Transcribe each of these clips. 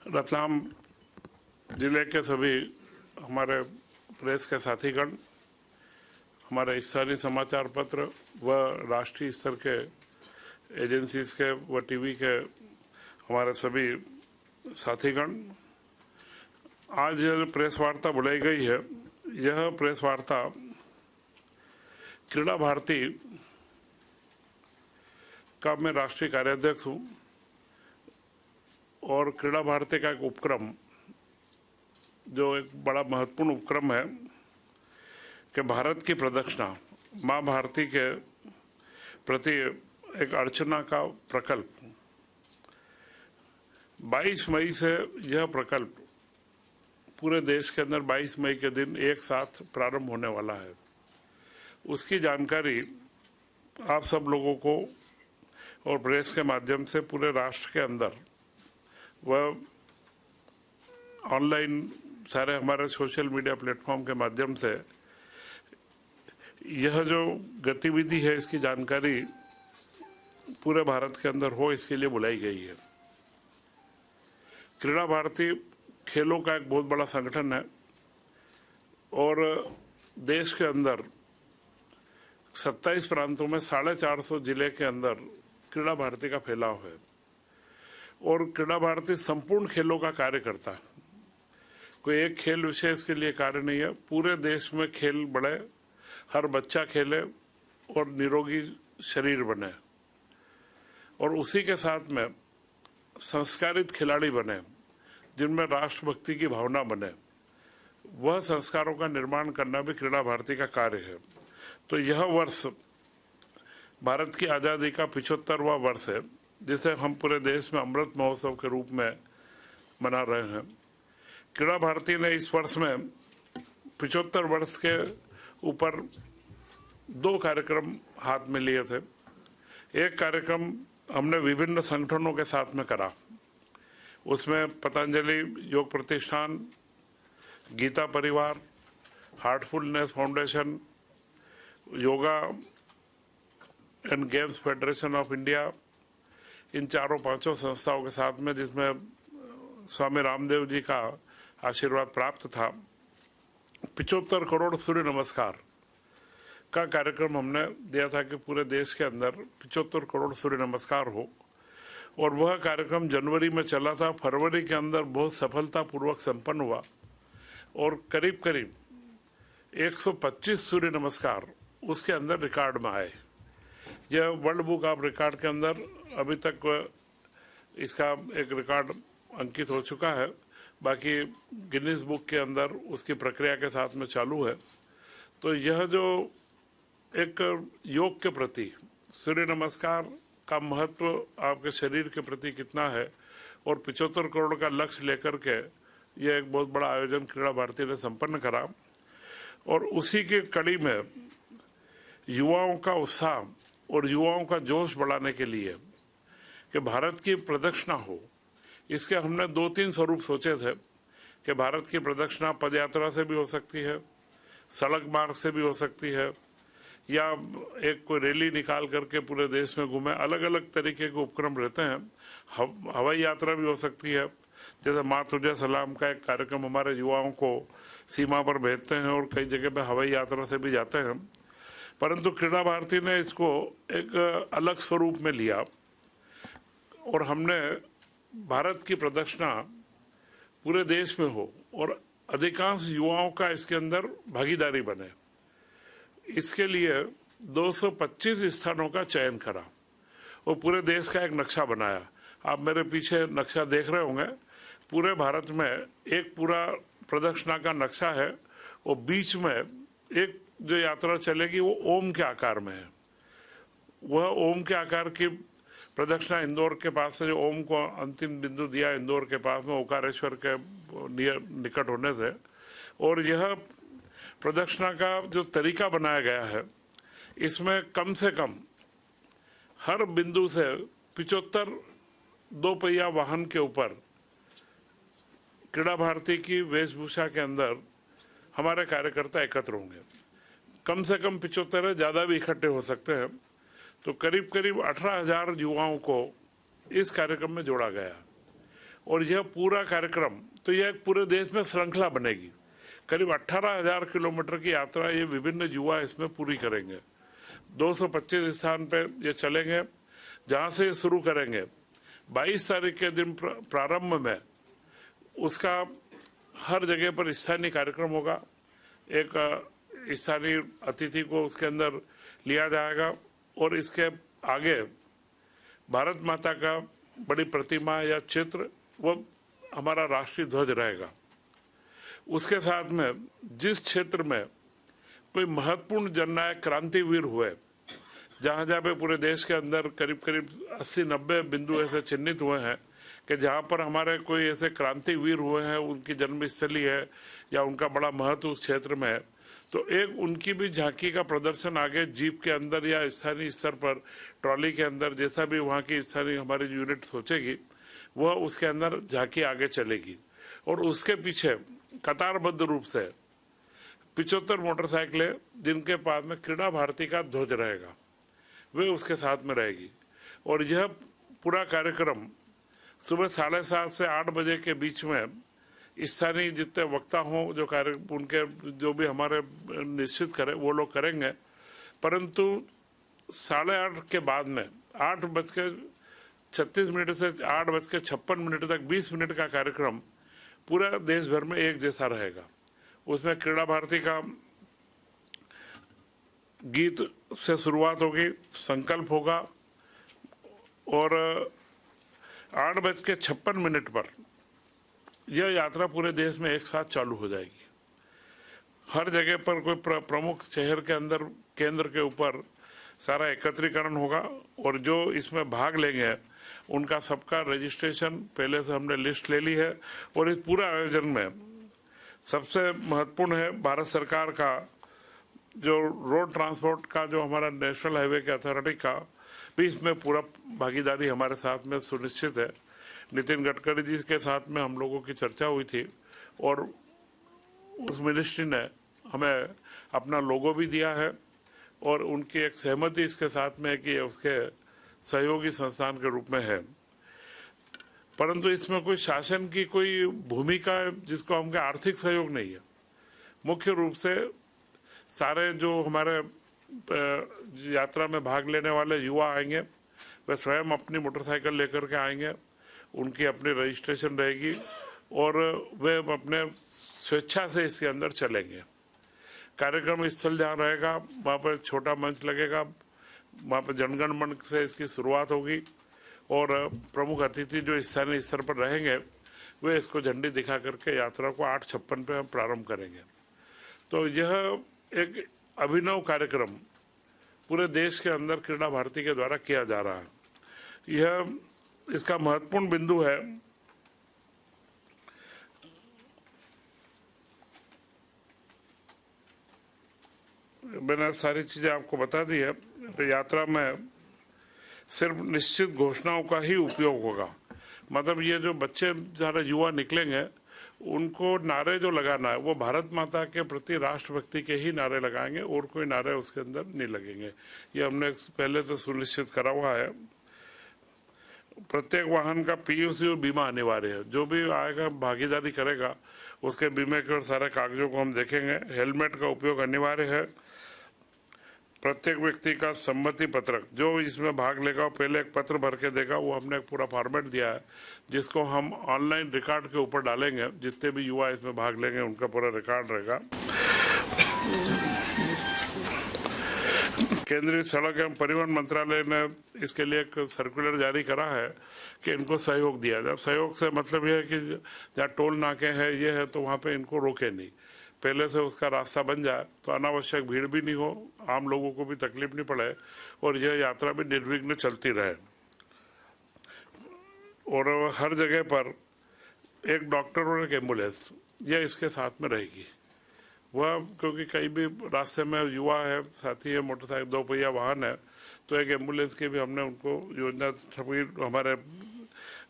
रतलाम जिले के सभी हमारे प्रेस के साथीगण, हमारे स्थानीय समाचार पत्र व राष्ट्रीय स्तर के एजेंसीज के व टीवी के हमारे सभी साथीगण, आज यह प्रेस वार्ता बुलाई गई है। यह प्रेस वार्ता क्रीड़ा भारती का मैं राष्ट्रीय कार्याध्यक्ष हूँ और क्रीड़ा भारती का एक उपक्रम, जो एक बड़ा महत्वपूर्ण उपक्रम है कि भारत की प्रदक्षिणा, माँ भारती के प्रति एक अर्चना का प्रकल्प, 22 मई से यह प्रकल्प पूरे देश के अंदर 22 मई के दिन एक साथ प्रारंभ होने वाला है। उसकी जानकारी आप सब लोगों को और प्रेस के माध्यम से पूरे राष्ट्र के अंदर व ऑनलाइन सारे हमारे सोशल मीडिया प्लेटफॉर्म के माध्यम से यह जो गतिविधि है, इसकी जानकारी पूरे भारत के अंदर हो, इसके लिए बुलाई गई है। क्रीड़ा भारती खेलों का एक बहुत बड़ा संगठन है और देश के अंदर 27 प्रांतों में 450 जिले के अंदर क्रीड़ा भारती का फैलाव है और क्रीड़ा भारती संपूर्ण खेलों का कार्य करता है। कोई एक खेल विशेष के लिए कार्य नहीं है, पूरे देश में खेल बढ़े, हर बच्चा खेले और निरोगी शरीर बने और उसी के साथ में संस्कारित खिलाड़ी बने जिनमें राष्ट्रभक्ति की भावना बने। वह संस्कारों का निर्माण करना भी क्रीड़ा भारती का कार्य है। तो यह वर्ष भारत की आज़ादी का 75वां वर्ष है, जिसे हम पूरे देश में अमृत महोत्सव के रूप में मना रहे हैं। क्रीड़ा भारती ने इस वर्ष में 75 वर्ष के ऊपर 2 कार्यक्रम हाथ में लिए थे। एक कार्यक्रम हमने विभिन्न संगठनों के साथ में करा, उसमें पतंजलि योग Pratishthan, Geeta Parivar, heartfulness foundation, yoga and games federation of India, इन 4-5 संस्थाओं के साथ में, जिसमें स्वामी रामदेव जी का आशीर्वाद प्राप्त था। 75 करोड़ सूर्य नमस्कार का कार्यक्रम हमने दिया था कि पूरे देश के अंदर 75 करोड़ सूर्य नमस्कार हो, और वह कार्यक्रम जनवरी में चला था। फरवरी के अंदर बहुत सफलतापूर्वक संपन्न हुआ और करीब करीब 125 सूर्य नमस्कार उसके अंदर रिकॉर्ड में आए। यह वर्ल्ड बुक ऑफ रिकॉर्ड के अंदर अभी तक इसका एक रिकॉर्ड अंकित हो चुका है, बाकी गिनीज बुक के अंदर उसकी प्रक्रिया के साथ में चालू है। तो यह जो एक योग के प्रति सूर्य नमस्कार का महत्व आपके शरीर के प्रति कितना है, और 75 करोड़ का लक्ष्य लेकर के यह एक बहुत बड़ा आयोजन क्रीड़ा भारती ने संपन्न करा। और उसी की कड़ी में युवाओं का उत्साह और युवाओं का जोश बढ़ाने के लिए कि भारत की प्रदक्षिणा हो, इसके हमने 2-3 स्वरूप सोचे थे कि भारत की प्रदक्षिणा पदयात्रा से भी हो सकती है, सड़क मार्ग से भी हो सकती है, या एक कोई रैली निकाल करके पूरे देश में घूमे। अलग अलग तरीके के उपक्रम रहते हैं। हवाई यात्रा भी हो सकती है, जैसे माँ तुझे सलाम का एक कार्यक्रम हमारे युवाओं को सीमा पर भेजते हैं और कई जगह पे हवाई यात्रा से भी जाते हैं। परंतु क्रीड़ा भारती ने इसको एक अलग स्वरूप में लिया और हमने भारत की प्रदक्षिणा पूरे देश में हो और अधिकांश युवाओं का इसके अंदर भागीदारी बने। इसके लिए 225 स्थानों का चयन करा और पूरे देश का एक नक्शा बनाया। आप मेरे पीछे नक्शा देख रहे होंगे। पूरे भारत में एक पूरा प्रदक्षिणा का नक्शा है और बीच में एक जो यात्रा चलेगी वो ओम के आकार में है। वह ओम के आकार की प्रदक्षिणा इंदौर के पास से, जो ओम को अंतिम बिंदु दिया इंदौर के पास में, ओकारेश्वर के निकट होने से, और यह प्रदक्षिणा का जो तरीका बनाया गया है, इसमें कम से कम हर बिंदु से 75 2 पहिया वाहन के ऊपर क्रीड़ा भारती की वेशभूषा के अंदर हमारे कार्यकर्ता एकत्र होंगे। कम से कम 75 है, ज़्यादा भी इकट्ठे हो सकते हैं। तो करीब करीब 18,000 युवाओं को इस कार्यक्रम में जोड़ा गया और यह पूरा कार्यक्रम तो यह पूरे देश में श्रृंखला बनेगी। करीब 18,000 किलोमीटर की यात्रा ये विभिन्न युवा इसमें पूरी करेंगे। 225 स्थान पे ये चलेंगे। जहाँ से शुरू करेंगे 22 तारीख के दिन प्रारंभ में उसका हर जगह पर स्थानीय कार्यक्रम होगा। एक स्थानीय अतिथि को उसके अंदर लिया जाएगा और इसके आगे भारत माता का बड़ी प्रतिमा या चित्र, वो हमारा राष्ट्रीय ध्वज रहेगा। उसके साथ में जिस क्षेत्र में कोई महत्वपूर्ण जननायक क्रांतिवीर हुए, जहाँ जहाँ पे पूरे देश के अंदर करीब करीब 80-90 बिंदु ऐसे चिन्हित हुए हैं कि जहाँ पर हमारे कोई ऐसे क्रांतिवीर हुए हैं, उनकी जन्मस्थली है या उनका बड़ा महत्व उस क्षेत्र में है, तो एक उनकी भी झांकी का प्रदर्शन आगे जीप के अंदर या स्थानीय स्तर पर ट्रॉली के अंदर, जैसा भी वहाँ की स्थानीय हमारी यूनिट सोचेगी, वह उसके अंदर झांकी आगे चलेगी। और उसके पीछे कतारबद्ध रूप से 75 मोटरसाइकिलें जिनके पास में क्रीड़ा भारती का ध्वज रहेगा, वे उसके साथ में रहेगी। और यह पूरा कार्यक्रम सुबह 7:30 से 8 बजे के बीच में स्थानीय जितने वक्ता हों, जो कार्य उनके जो भी हमारे निश्चित करें वो लोग करेंगे, परंतु 8:30 के बाद में 8:36 से 8:56 तक 20 मिनट का कार्यक्रम पूरा देश भर में एक जैसा रहेगा। उसमें क्रीड़ा भारती का गीत से शुरुआत होगी, संकल्प होगा और 8:56 पर यह यात्रा पूरे देश में एक साथ चालू हो जाएगी। हर जगह पर कोई प्रमुख शहर के अंदर केंद्र के ऊपर सारा एकत्रीकरण होगा और जो इसमें भाग लेंगे उनका सबका रजिस्ट्रेशन पहले से हमने लिस्ट ले ली है। और इस पूरा आयोजन में सबसे महत्वपूर्ण है भारत सरकार का जो रोड ट्रांसपोर्ट का जो हमारा नेशनल हाईवे के अथॉरिटी का भी इसमें पूरा भागीदारी हमारे साथ में सुनिश्चित है। नितिन गडकरी जी के साथ में हम लोगों की चर्चा हुई थी और उस मिनिस्ट्री ने हमें अपना लोगो भी दिया है और उनकी एक सहमति इसके साथ में है कि उसके सहयोगी संस्थान के रूप में है। परंतु इसमें कोई शासन की कोई भूमिका है जिसको हमके आर्थिक सहयोग नहीं है। मुख्य रूप से सारे जो हमारे यात्रा में भाग लेने वाले युवा आएंगे, वे स्वयं अपनी मोटरसाइकिल लेकर के आएंगे, उनकी अपनी रजिस्ट्रेशन रहेगी और वे अपने स्वेच्छा से इसके अंदर चलेंगे। कार्यक्रम स्थल जहाँ रहेगा वहाँ पर छोटा मंच लगेगा, वहाँ पर जनगण मन से इसकी शुरुआत होगी और प्रमुख अतिथि जो स्थानीय स्तर पर रहेंगे वे इसको झंडी दिखा करके यात्रा को 8:56 पे हम प्रारंभ करेंगे। तो यह एक अभिनव कार्यक्रम पूरे देश के अंदर क्रीड़ा भारती के द्वारा किया जा रहा है। यह इसका महत्वपूर्ण बिंदु है। मैंने सारी चीजें आपको बता दी है। तो यात्रा में सिर्फ निश्चित घोषणाओं का ही उपयोग होगा। मतलब ये जो बच्चे सारे युवा निकलेंगे उनको नारे जो लगाना है वो भारत माता के प्रति राष्ट्रभक्ति के ही नारे लगाएंगे और कोई नारे उसके अंदर नहीं लगेंगे। ये हमने पहले तो सुनिश्चित करा हुआ है। प्रत्येक वाहन का पीयूसी और बीमा अनिवार्य है। जो भी आएगा भागीदारी करेगा उसके बीमे के और सारे कागजों को हम देखेंगे। हेलमेट का उपयोग अनिवार्य है। प्रत्येक व्यक्ति का सम्मति पत्रक, जो इसमें भाग लेगा पहले एक पत्र भर के देगा, वो हमने एक पूरा फॉर्मेट दिया है जिसको हम ऑनलाइन रिकॉर्ड के ऊपर डालेंगे। जितने भी युवा इसमें भाग लेंगे उनका पूरा रिकॉर्ड रहेगा। केंद्रीय सड़क एवं परिवहन मंत्रालय ने इसके लिए एक सर्कुलर जारी करा है कि इनको सहयोग दिया जाए। सहयोग से मतलब यह है कि जहाँ टोल नाके हैं ये है तो वहाँ पे इनको रोके नहीं, पहले से उसका रास्ता बन जाए तो अनावश्यक भीड़ भी नहीं हो, आम लोगों को भी तकलीफ नहीं पड़े और यह यात्रा भी निर्विघ्न चलती रहे। और हर जगह पर एक डॉक्टर और एक एम्बुलेंस यह इसके साथ में रहेगी। वह क्योंकि कहीं भी रास्ते में युवा है, साथी है, मोटरसाइकिल 2 पहिया वाहन है, तो एक एम्बुलेंस की भी हमने उनको योजना हमारे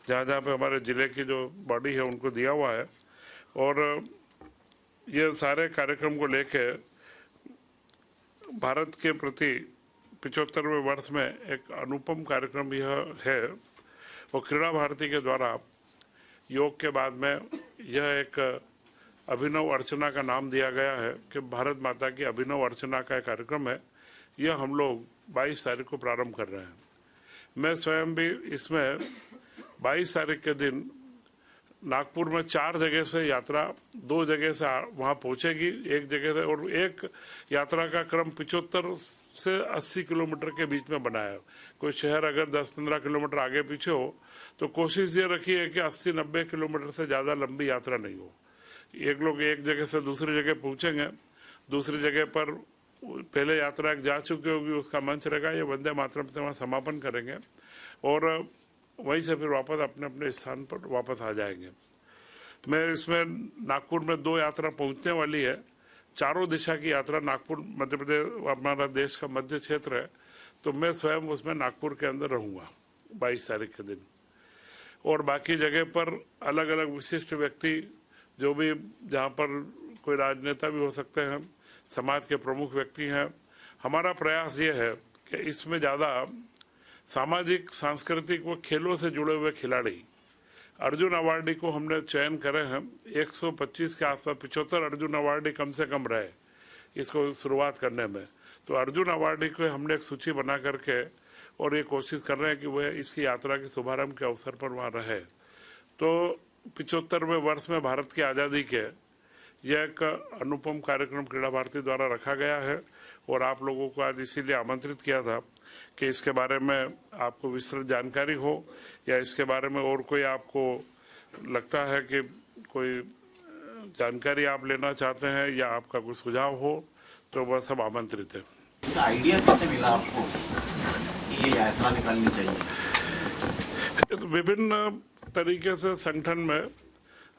जहाँ पे हमारे ज़िले की जो बॉडी है उनको दिया हुआ है। और ये सारे कार्यक्रम को लेके भारत के प्रति 75वें वर्ष में एक अनुपम कार्यक्रम यह है। और क्रीड़ा भारती के द्वारा योग के बाद में यह एक अभिनव अर्चना का नाम दिया गया है कि भारत माता की अभिनव अर्चना का कार्यक्रम है। यह हम लोग 22 तारीख को प्रारंभ कर रहे हैं। मैं स्वयं भी इसमें 22 तारीख के दिन नागपुर में 4 जगह से यात्रा, 2 जगह से वहाँ पहुँचेगी, एक जगह से, और एक यात्रा का क्रम 75 से 80 किलोमीटर के बीच में बनाया है। कोई शहर अगर 10-15 किलोमीटर आगे पीछे हो तो कोशिश ये रखी है कि 80-90 किलोमीटर से ज़्यादा लंबी यात्रा नहीं हो। एक लोग एक जगह से दूसरी जगह पहुँचेंगे, दूसरी जगह पर पहले यात्रा जा चुकी होगी, उसका मंच रहेगा, ये वंदे मातरम से वहाँ समापन करेंगे और वहीं से फिर वापस अपने अपने स्थान पर वापस आ जाएंगे। मैं इसमें नागपुर में 2 यात्रा पहुँचने वाली है। चारों दिशा की यात्रा, नागपुर मध्य प्रदेश हमारा देश का मध्य क्षेत्र है, तो मैं स्वयं उसमें नागपुर के अंदर रहूँगा 22 तारीख के दिन। और बाकी जगह पर अलग अलग विशिष्ट व्यक्ति, जो भी जहाँ पर कोई राजनेता भी हो सकते हैं, समाज के प्रमुख व्यक्ति हैं। हमारा प्रयास ये है कि इसमें ज़्यादा सामाजिक, सांस्कृतिक व खेलों से जुड़े हुए खिलाड़ी, अर्जुन अवार्डी को हमने चयन करे हैं। 125 के आसपास 75 अर्जुन अवार्डी कम से कम रहे इसको शुरुआत करने में। तो अर्जुन अवार्डी को हमने एक सूची बना करके और ये कोशिश कर रहे हैं कि वह इसकी यात्रा के शुभारंभ के अवसर पर वहाँ रहे। तो 75वें वर्ष में भारत की आज़ादी के यह एक अनुपम कार्यक्रम क्रीड़ा भारती द्वारा रखा गया है और आप लोगों को आज इसीलिए आमंत्रित किया था कि इसके बारे में आपको विस्तृत जानकारी हो, या इसके बारे में और कोई आपको लगता है कि कोई जानकारी आप लेना चाहते हैं या आपका कोई सुझाव हो, तो वह सब आमंत्रित है। इसका आइडिया कैसे मिला आपको कि ये यात्रा निकालनी चाहिए? तो विभिन्न तरीके से संगठन में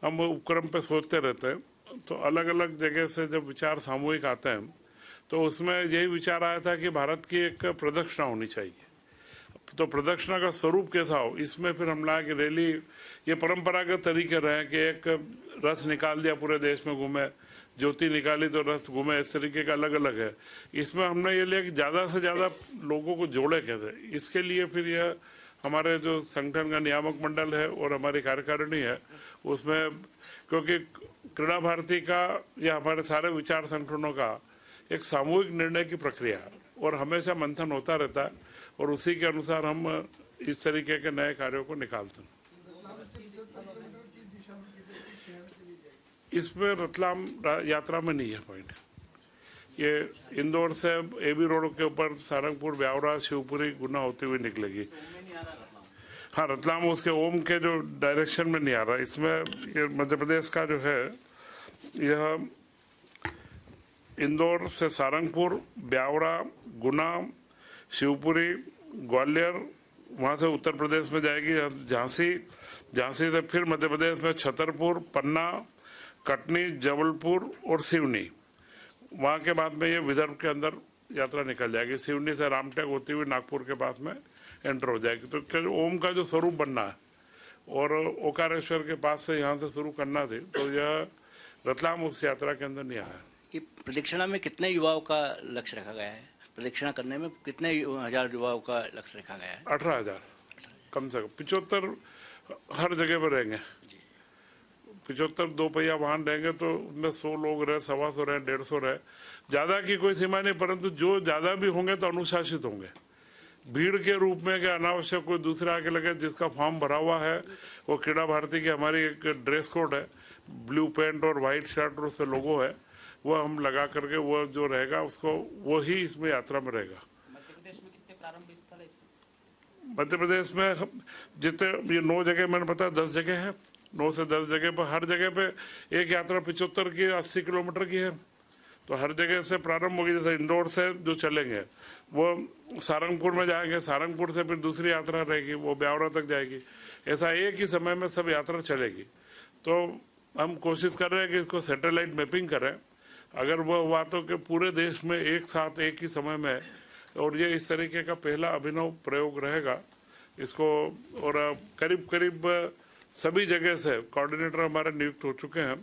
हम उपक्रम पे सोचते रहते हैं, तो अलग अलग जगह से जब विचार सामूहिक आते हैं तो उसमें यही विचार आया था कि भारत की एक प्रदक्षिणा होनी चाहिए। तो प्रदक्षिणा का स्वरूप कैसा हो, इसमें फिर हम लाए कि रैली, ये परंपरागत तरीके रहे कि एक रथ निकाल दिया, पूरे देश में घूमे, ज्योति निकाली तो रथ घूमे, इस तरीके का अलग अलग है। इसमें हमने ये लिया कि ज़्यादा से ज़्यादा लोगों को जोड़े कैसे। इसके लिए फिर यह हमारे जो संगठन का नियामक मंडल है और हमारी कार्यकारिणी है, उसमें, क्योंकि क्रीड़ा भारती का या हमारे सारे विचार संगठनों का एक सामूहिक निर्णय की प्रक्रिया है और हमेशा मंथन होता रहता है और उसी के अनुसार हम इस तरीके के नए कार्यों को निकालते हैं। इसमें रतलाम यात्रा में नहीं है पॉइंट। ये इंदौर से एबी रोड के ऊपर सारंगपुर, ब्यावरा, शिवपुरी, गुना होती हुई निकलेगी। हाँ, रतलाम उसके ओम के जो डायरेक्शन में नहीं आ रहा। इसमें ये मध्य प्रदेश का जो है, यह इंदौर से सारंगपुर, ब्यावरा, गुना, शिवपुरी, ग्वालियर, वहाँ से उत्तर प्रदेश में जाएगी झांसी, झांसी से फिर मध्य प्रदेश में छतरपुर, पन्ना, कटनी, जबलपुर और सिवनी। वहाँ के बाद में ये विदर्भ के अंदर यात्रा निकल जाएगी। सिवनी से रामटेक होती हुई नागपुर के पास में एंटर हो जाएगी। तो ओम का जो स्वरूप बनना है और ओकारेश्वर के पास से यहाँ से शुरू करना थी, तो यह रतलाम उस यात्रा के अंदर नहीं आया। कि प्रदक्षिणा में कितने युवाओं का लक्ष्य रखा गया है? प्रदक्षिणा करने में कितने हजार युवाओं का लक्ष्य रखा गया है? 18,000 कम से कम। 75 हर जगह पर रहेंगे। 75 2 पहिया वाहन रहेंगे, तो उनमें 100 लोग रहे, 125 रहे, 150 रहे। ज़्यादा की कोई सीमा नहीं, परंतु जो ज़्यादा भी होंगे तो अनुशासित होंगे। भीड़ के रूप में कि अनावश्यक कोई दूसरा आके लगे, जिसका फॉर्म भरा हुआ है, वो क्रीड़ा भारती की हमारी एक ड्रेस कोड है, ब्लू पैंट और वाइट शर्ट और उस पर लोगो है, वो हम लगा करके वो जो रहेगा उसको वो ही इसमें यात्रा में रहेगा। मध्य प्रदेश में कितने प्रारंभिक स्थल है इसमें? मध्य प्रदेश में जितने, ये 9 जगह मैंने बताया, 10 जगह है, 9 से 10 जगह पर, हर जगह पे एक यात्रा 75 की 80 किलोमीटर की है। तो हर जगह से प्रारंभ होगी। जैसे इंदौर से जो चलेंगे वो सारंगपुर में जाएंगे, सारंगपुर से फिर दूसरी यात्रा रहेगी, वो ब्यावरा तक जाएगी। ऐसा एक ही समय में सब यात्रा चलेगी। तो हम कोशिश कर रहे हैं कि इसको सैटेलाइट मैपिंग करें। अगर वो हुआ तो कि पूरे देश में एक साथ एक ही समय में, और ये इस तरीके का पहला अभिनव प्रयोग रहेगा इसको। और करीब करीब सभी जगह से कोऑर्डिनेटर हमारे नियुक्त हो चुके हैं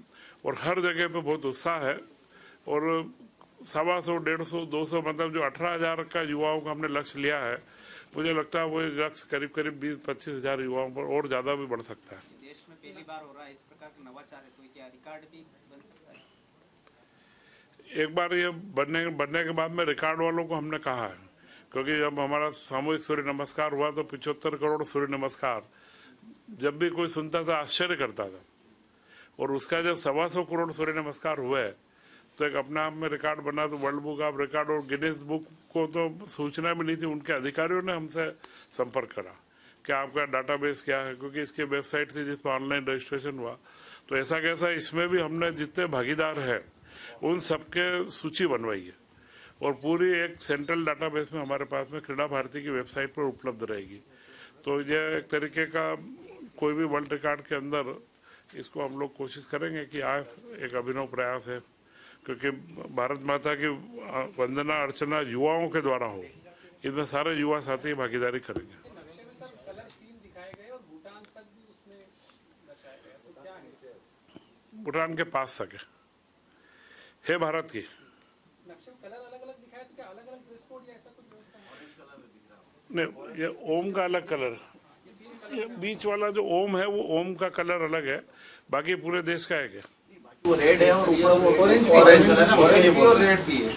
और हर जगह पे बहुत उत्साह है। और 125, 150, 200, मतलब जो 18,000 का युवाओं का हमने लक्ष्य लिया है, मुझे लगता है वो लक्ष्य करीब करीब 20-25 हज़ार युवाओं पर और ज़्यादा भी बढ़ सकता है। देश में पहली बार हो रहा है इस प्रकार का नवाचार है, तो क्या रिकॉर्ड भी बन सकता है? एक बार ये बनने के बाद में रिकॉर्ड वालों को हमने कहा है, क्योंकि जब हमारा सामूहिक सूर्य नमस्कार हुआ तो 75 करोड़ सूर्य नमस्कार जब भी कोई सुनता था आश्चर्य करता था, और उसका जब 125 करोड़ सूर्य नमस्कार हुए तो एक अपने आप में रिकॉर्ड बना। तो वर्ल्ड बुक ऑफ रिकॉर्ड और गिनीज बुक को तो सूचना भी नहीं थी, उनके अधिकारियों ने हमसे संपर्क करा कि आपका डाटाबेस क्या है, क्योंकि इसकी वेबसाइट थी जिस पर ऑनलाइन रजिस्ट्रेशन हुआ। तो ऐसा कैसा इसमें भी हमने जितने भागीदार हैं उन सबके सूची बनवाई है, और पूरी एक सेंट्रल डाटाबेस में हमारे पास में क्रीड़ा भारती की वेबसाइट पर उपलब्ध रहेगी। तो ये एक तरीके का कोई भी वर्ल्ड रिकॉर्ड के अंदर इसको हम लोग कोशिश करेंगे कि आए, एक अभिनव प्रयास है, क्योंकि भारत माता की वंदना अर्चना युवाओं के द्वारा हो, इसमें सारे युवा साथी भागीदारी करेंगे। नक्शे में सब कलर 3 दिखाए गए और भूटान तक भी उसमें दर्शाया गया, तो क्या है? भूटान के पास सके है भारत की। नक्शे में कलर अलग अलग दिखाए, तो क्या अलग अलग ड्रेस कोड या ऐसा कुछ व्यवस्था है? नहीं, ये ओम का अलग कलर, ये बीच वाला जो ओम है वो ओम का कलर अलग है, बाकी पूरे देश का है क्या? वो रेड है और ऊपर वो ऑरेंज कलर है ना, उसके लिए बोल रहे हैं। रेड भी है।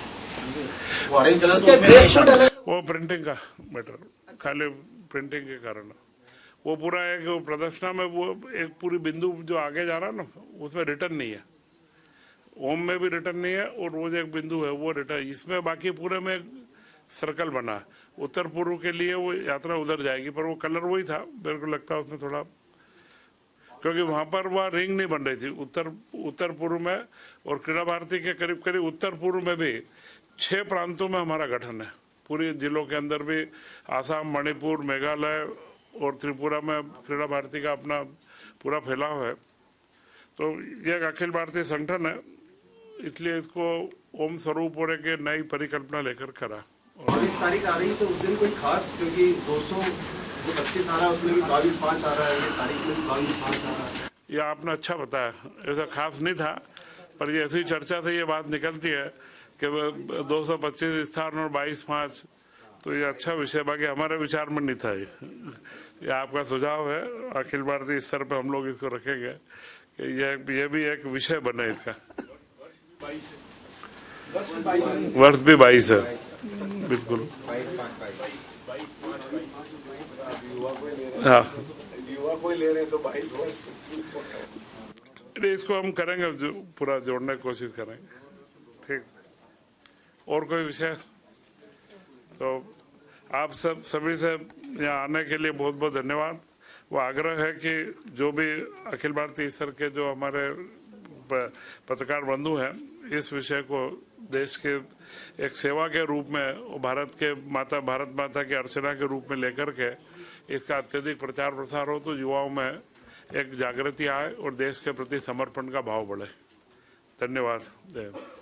ऑरेंज कलर तो क्या उसमें ड्रेस कोड अलग? वो प्रिंटिंग का मैटर, खाली प्रिंटिंग के कारण वो पूरा एक प्रदर्शना में वो एक पूरी बिंदु जो आगे जा रहा है ना उसमें रिटर्न नहीं है, ओम में भी रिटर्न नहीं है, और रोज एक बिंदु है वो रिटर्न। इसमें बाकी पूरे में सर्कल बना है, उत्तर पूर्व के लिए वो यात्रा उधर जाएगी, पर वो कलर वही था। मेरे को लगता है उसमें थोड़ा, क्योंकि वहां पर वह रिंग नहीं बन रही थी उत्तर पूर्व में, और क्रीड़ा भारती के करीब करीब उत्तर पूर्व में भी 6 प्रांतों में हमारा गठन है, पूरे जिलों के अंदर भी आसाम, मणिपुर, मेघालय और त्रिपुरा में क्रीड़ा भारती का अपना पूरा फैलाव है। तो ये एक अखिल भारतीय संगठन है, इसलिए इसको ओम स्वरूप और एक नई परिकल्पना लेकर करा। 22 तारीख आ रही है, तो उस दिन कोई खास, क्योंकि 225 आ रहा है, उसमें भी 22/5 आ रहा है, ये तारीख में भी 22/5 आ रहा है। ये आपने अच्छा बताया, ऐसा खास नहीं था, पर ये ऐसी चर्चा से ये बात निकलती है कि 225 स्थान और 22/5, तो ये अच्छा विषय, बाकी हमारे विचार में नहीं था। ये आपका सुझाव है, अखिल भारतीय स्तर पे हम लोग इसको रखेंगे कि ये भी एक विषय बने इसका। वर्ष भी 22 है, बिल्कुल। हाँ, युवा कोई ले रहे हैं तो 22 वर्ष। इसको हम करेंगे, जो पूरा जोड़ने की कोशिश करेंगे। ठीक, और कोई विषय? तो आप सभी से यहाँ आने के लिए बहुत बहुत धन्यवाद। वो आग्रह है कि जो भी अखिल भारतीय स्तर के जो हमारे पत्रकार बंधु हैं, इस विषय को देश के एक सेवा के रूप में, भारत माता की अर्चना के रूप में लेकर के इसका अत्यधिक प्रचार प्रसार हो, तो युवाओं में एक जागृति आए और देश के प्रति समर्पण का भाव बढ़े। धन्यवाद। जय हिंद।